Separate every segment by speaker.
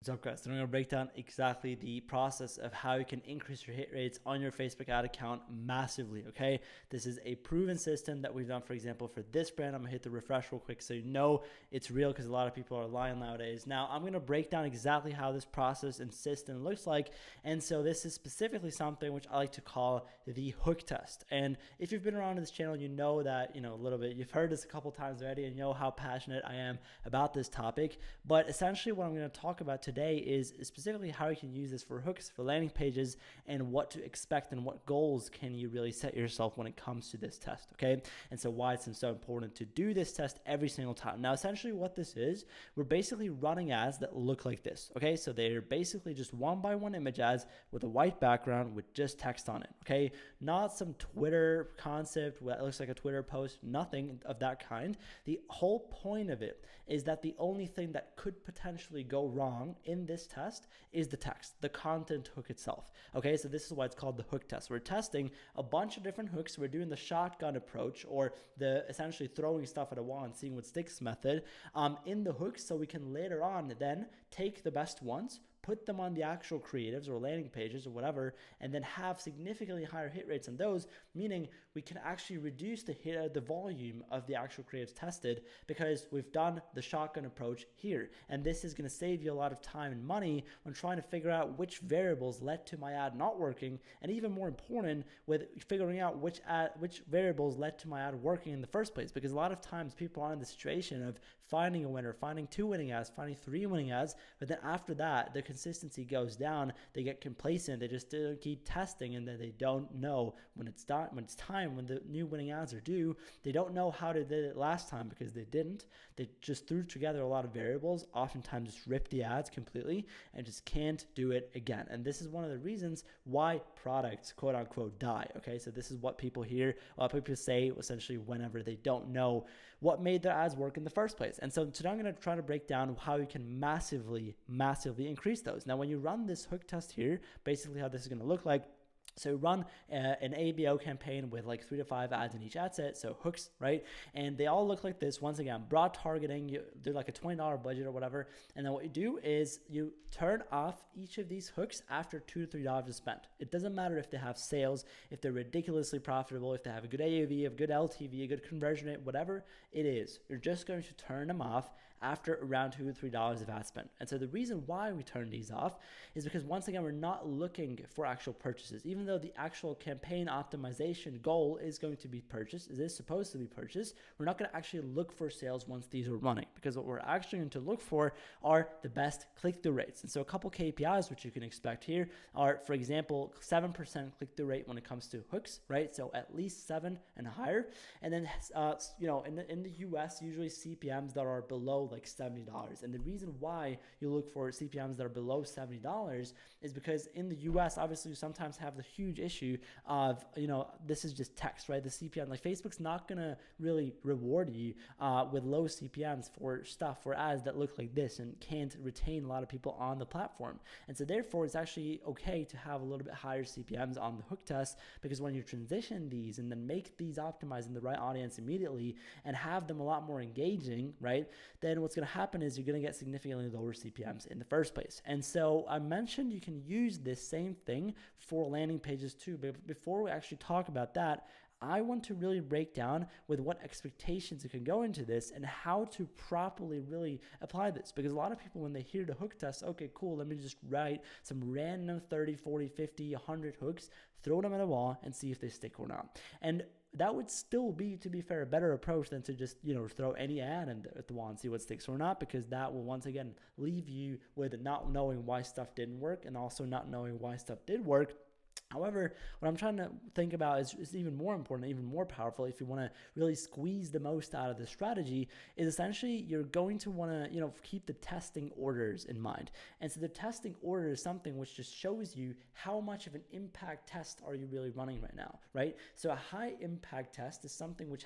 Speaker 1: What's up, guys? So I'm going to break down exactly the process of how you can increase your hit rates on your Facebook ad account massively, okay? This is a proven system that we've done, for example, for this brand. I'm going to hit the refresh real quick so you know it's real, because a lot of people are lying nowadays. Now, I'm going to break down exactly how this process and system looks like, and so this is specifically something which I like to call the hook test. And if you've been around this channel, you know that, a little bit. You've heard this a couple times already and you know how passionate I am about this topic. But essentially what I'm going to talk about today is specifically how you can use this for hooks, for landing pages, and what to expect and what goals can you really set yourself when it comes to this test, okay? And so why it's so important to do this test every single time. Now, essentially what this is, we're basically running ads that look like this, okay? So they're basically just one by one image ads with a white background with just text on it, okay? Not some Twitter concept that looks like a Twitter post, nothing of that kind. The whole point of it is that the only thing that could potentially go wrong in this test is the text, the content hook itself. Okay, so this is why it's called the hook test. We're testing a bunch of different hooks. We're doing the shotgun approach, or the essentially throwing stuff at a wall and seeing what sticks method in the hooks, so we can later on then take the best ones, put them on the actual creatives or landing pages or whatever, and then have significantly higher hit rates on those, meaning we can actually reduce the volume of the actual creatives tested because we've done the shotgun approach here. And this is going to save you a lot of time and money when trying to figure out which variables led to my ad not working, and even more important, with figuring out which variables led to my ad working in the first place. Because a lot of times people are in the situation of finding a winner, finding 2 winning ads, finding 3 winning ads, but then after that, the consistency goes down. They get complacent. They just keep testing, and then they don't know when it's time, when the new winning ads are due. They don't know how they did it last time because they didn't. They just threw together a lot of variables, oftentimes just ripped the ads completely, and just can't do it again. And this is one of the reasons why products, quote unquote, die. Okay, so this is what people hear, what people say essentially whenever they don't know what made their ads work in the first place. And so today I'm going to try to break down how you can massively increase those. Now, when you run this hook test here, basically how this is going to look like. So run an ABO campaign with like 3 to 5 ads in each ad set, so hooks, right? And they all look like this. Once again, broad targeting, you do like a $20 budget or whatever. And then what you do is you turn off each of these hooks after $2 to $3 is spent. It doesn't matter if they have sales, if they're ridiculously profitable, if they have a good AOV, a good LTV, a good conversion rate, whatever it is. You're just going to turn them off after around $2 to $3 of ad spend. And so the reason why we turn these off is because, once again, we're not looking for actual purchases. Even though the actual campaign optimization goal is going to be purchased, it is supposed to be purchased, we're not going to actually look for sales once these are running, because what we're actually going to look for are the best click-through rates. And so a couple KPIs which you can expect here are, for example, 7% click-through rate when it comes to hooks, right? So at least 7 and higher. And then, in the US, usually CPMs that are below like $70. And the reason why you look for CPMs that are below $70 is because in the US, obviously, you sometimes have the huge issue of, this is just text, right? The CPM, like Facebook's not going to really reward you with low CPMs for ads that look like this and can't retain a lot of people on the platform. And so therefore, it's actually okay to have a little bit higher CPMs on the hook test, because when you transition these and then make these optimized in the right audience immediately and have them a lot more engaging, right? Then what's going to happen is you're going to get significantly lower CPMs in the first place. And so I mentioned you can use this same thing for landing pages too. But before we actually talk about that, I want to really break down with what expectations you can go into this and how to properly really apply this. Because a lot of people, when they hear the hook test, okay, cool, let me just write some random 30, 40, 50, 100 hooks, throw them at a wall and see if they stick or not. And that would still be, to be fair, a better approach than to just, throw any ad at the wall and see what sticks or not, because that will once again leave you with not knowing why stuff didn't work and also not knowing why stuff did work. However, what I'm trying to think about is even more important, even more powerful. If you want to really squeeze the most out of the strategy, is essentially you're going to want to, keep the testing orders in mind. And so the testing order is something which just shows you how much of an impact test are you really running right now, right? So a high impact test is something which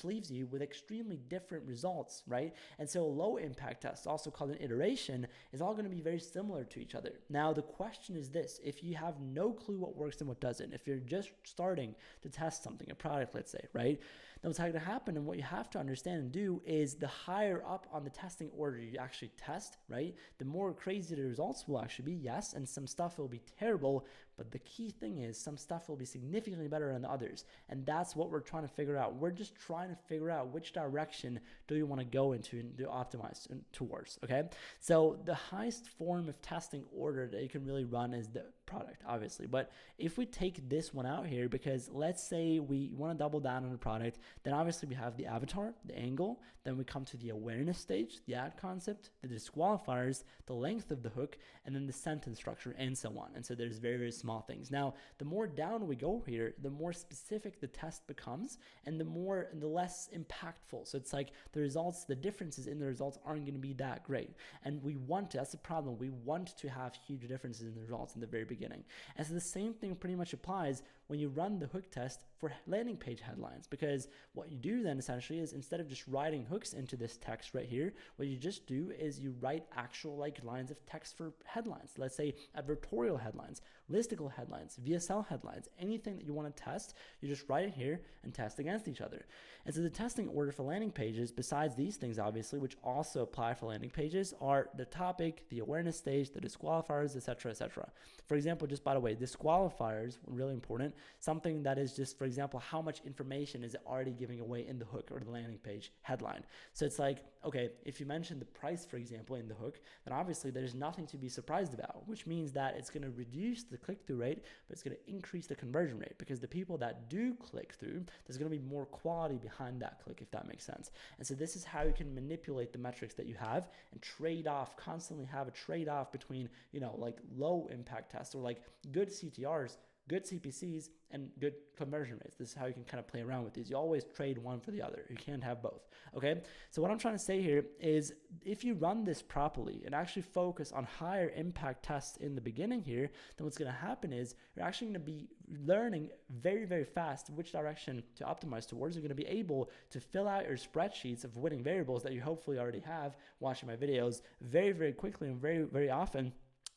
Speaker 1: leaves you with extremely different results, right? And so a low impact test, also called an iteration, is all going to be very similar to each other. Now, the question is this: if you have no clue what works and what doesn't, if you're just starting to test something, a product, let's say, right? then what's going to happen, and what you have to understand and do, is the higher up on the testing order you actually test, right, the more crazy the results will actually be, yes, and some stuff will be terrible, but the key thing is some stuff will be significantly better than the others, and that's what we're trying to figure out. We're just trying to figure out which direction do you want to go into and do optimize towards, okay? So the highest form of testing order that you can really run is the product, obviously. But if we take this one out here, because let's say we want to double down on the product, then obviously we have the avatar, the angle, then we come to the awareness stage, the ad concept, the disqualifiers, the length of the hook, and then the sentence structure, and so on. And so there's very, very small things. Now, the more down we go here, the more specific the test becomes, and the less impactful. So it's like the results, the differences in the results aren't going to be that great. And we want to, that's the problem, we want to have huge differences in the results in the very beginning. And so the same thing pretty much applies when you run the hook test for landing page headlines, because what you do then essentially is, instead of just writing hooks into this text right here, what you just do is you write actual like lines of text for headlines. Let's say advertorial headlines, listicle headlines, VSL headlines, anything that you want to test, you just write it here and test against each other. And so the testing order for landing pages, besides these things obviously, which also apply for landing pages, are the topic, the awareness stage, the disqualifiers, etc., etc. For example, just by the way, disqualifiers, really important, something that is just, for example, how much information is it already giving away in the hook or the landing page headline. So it's like, okay, if you mention the price, for example, in the hook, then obviously there's nothing to be surprised about, which means that it's going to reduce the click-through rate, but it's going to increase the conversion rate, because the people that do click through, there's going to be more quality behind that click, if that makes sense. And so this is how you can manipulate the metrics that you have and trade off, constantly have a trade-off between, like low impact tests or like good CTRs, good CPCs, and good conversion rates. This is how you can kind of play around with these. You always trade one for the other. You can't have both, okay? So what I'm trying to say here is, if you run this properly and actually focus on higher impact tests in the beginning here, then what's going to happen is you're actually going to be learning very, very fast which direction to optimize towards. You're going to be able to fill out your spreadsheets of winning variables that you hopefully already have watching my videos very, very quickly and very, very often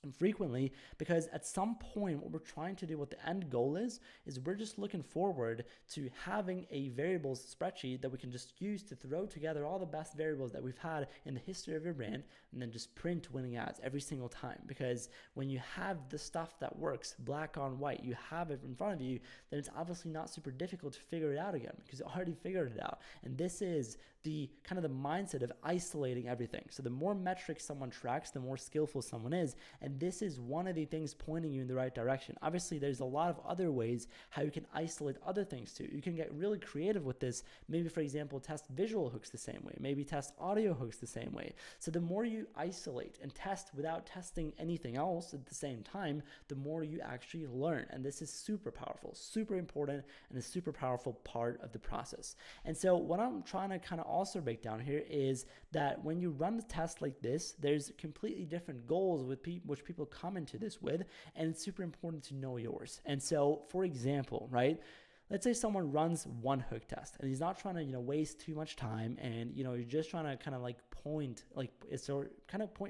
Speaker 1: and frequently, because at some point what we're trying to do, what the end goal is we're just looking forward to having a variables spreadsheet that we can just use to throw together all the best variables that we've had in the history of your brand, and then just print winning ads every single time. Because when you have the stuff that works black on white, you have it in front of you, then it's obviously not super difficult to figure it out again, because you already figured it out. And this is the kind of the mindset of isolating everything. So the more metrics someone tracks, the more skillful someone is. And this is one of the things pointing you in the right direction. Obviously, there's a lot of other ways how you can isolate other things too. You can get really creative with this. Maybe, for example, test visual hooks the same way. Maybe test audio hooks the same way. So the more you isolate and test without testing anything else at the same time, the more you actually learn. And this is super powerful, super important, and a super powerful part of the process. And so what I'm trying to kind of also break down here is that when you run the test like this, there's completely different goals with which people come into this with, and it's super important to know yours. And so, for example, right, let's say someone runs one hook test and he's not trying to, waste too much time, and, you're just trying to kind of like point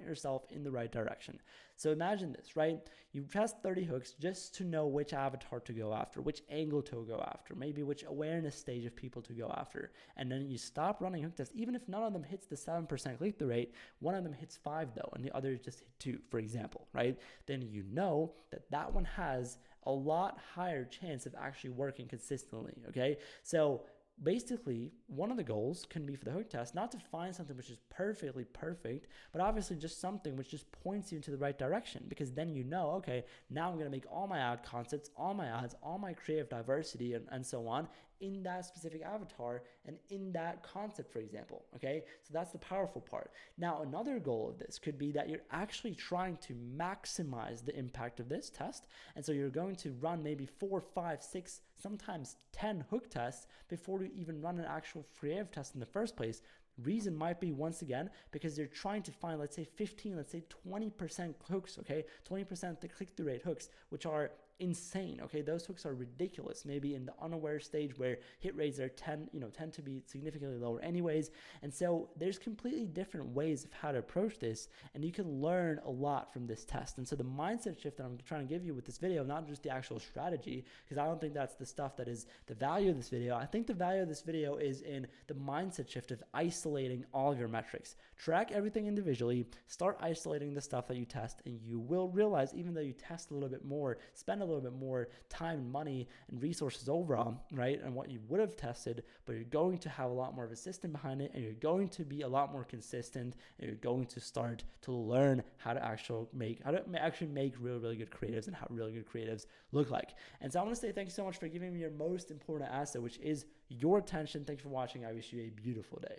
Speaker 1: yourself in the right direction. So imagine this, right? You test 30 hooks just to know which avatar to go after, which angle to go after, maybe which awareness stage of people to go after. And then you stop running hook tests. Even if none of them hits the 7% click-through rate, one of them hits 5 though, and the other just hit 2, for example, right? Then you know that one has a lot higher chance of actually working consistently, okay? So basically, one of the goals can be for the hook test, not to find something which is perfectly perfect, but obviously just something which just points you into the right direction, because then okay, now I'm going to make all my ad concepts, all my ads, all my creative diversity and so on in that specific avatar and in that concept, for example, okay? So that's the powerful part. Now, another goal of this could be that you're actually trying to maximize the impact of this test, and so you're going to run maybe 4, 5, 6, sometimes 10 hook tests before you even run an actual creative test in the first place. Reason might be, once again, because you're trying to find, let's say 15, let's say 20% hooks, okay? 20% the click-through rate hooks, which are insane. Okay, those hooks are ridiculous. Maybe in the unaware stage where hit rates are tend to be significantly lower anyways. And so there's completely different ways of how to approach this, and you can learn a lot from this test. And so the mindset shift that I'm trying to give you with this video, not just the actual strategy, because I don't think that's the stuff that is the value of this video. I think the value of this video is in the mindset shift of isolating all of your metrics. Track everything individually, start isolating the stuff that you test, and you will realize, even though you test a little bit more, spend a little bit more time and money and resources overall, right, and what you would have tested, but you're going to have a lot more of a system behind it, and you're going to be a lot more consistent, and you're going to start to learn how to actually make really good creatives and how really good creatives look like. And so I want to say thank you so much for giving me your most important asset, which is your attention. Thanks for watching. I wish you a beautiful day.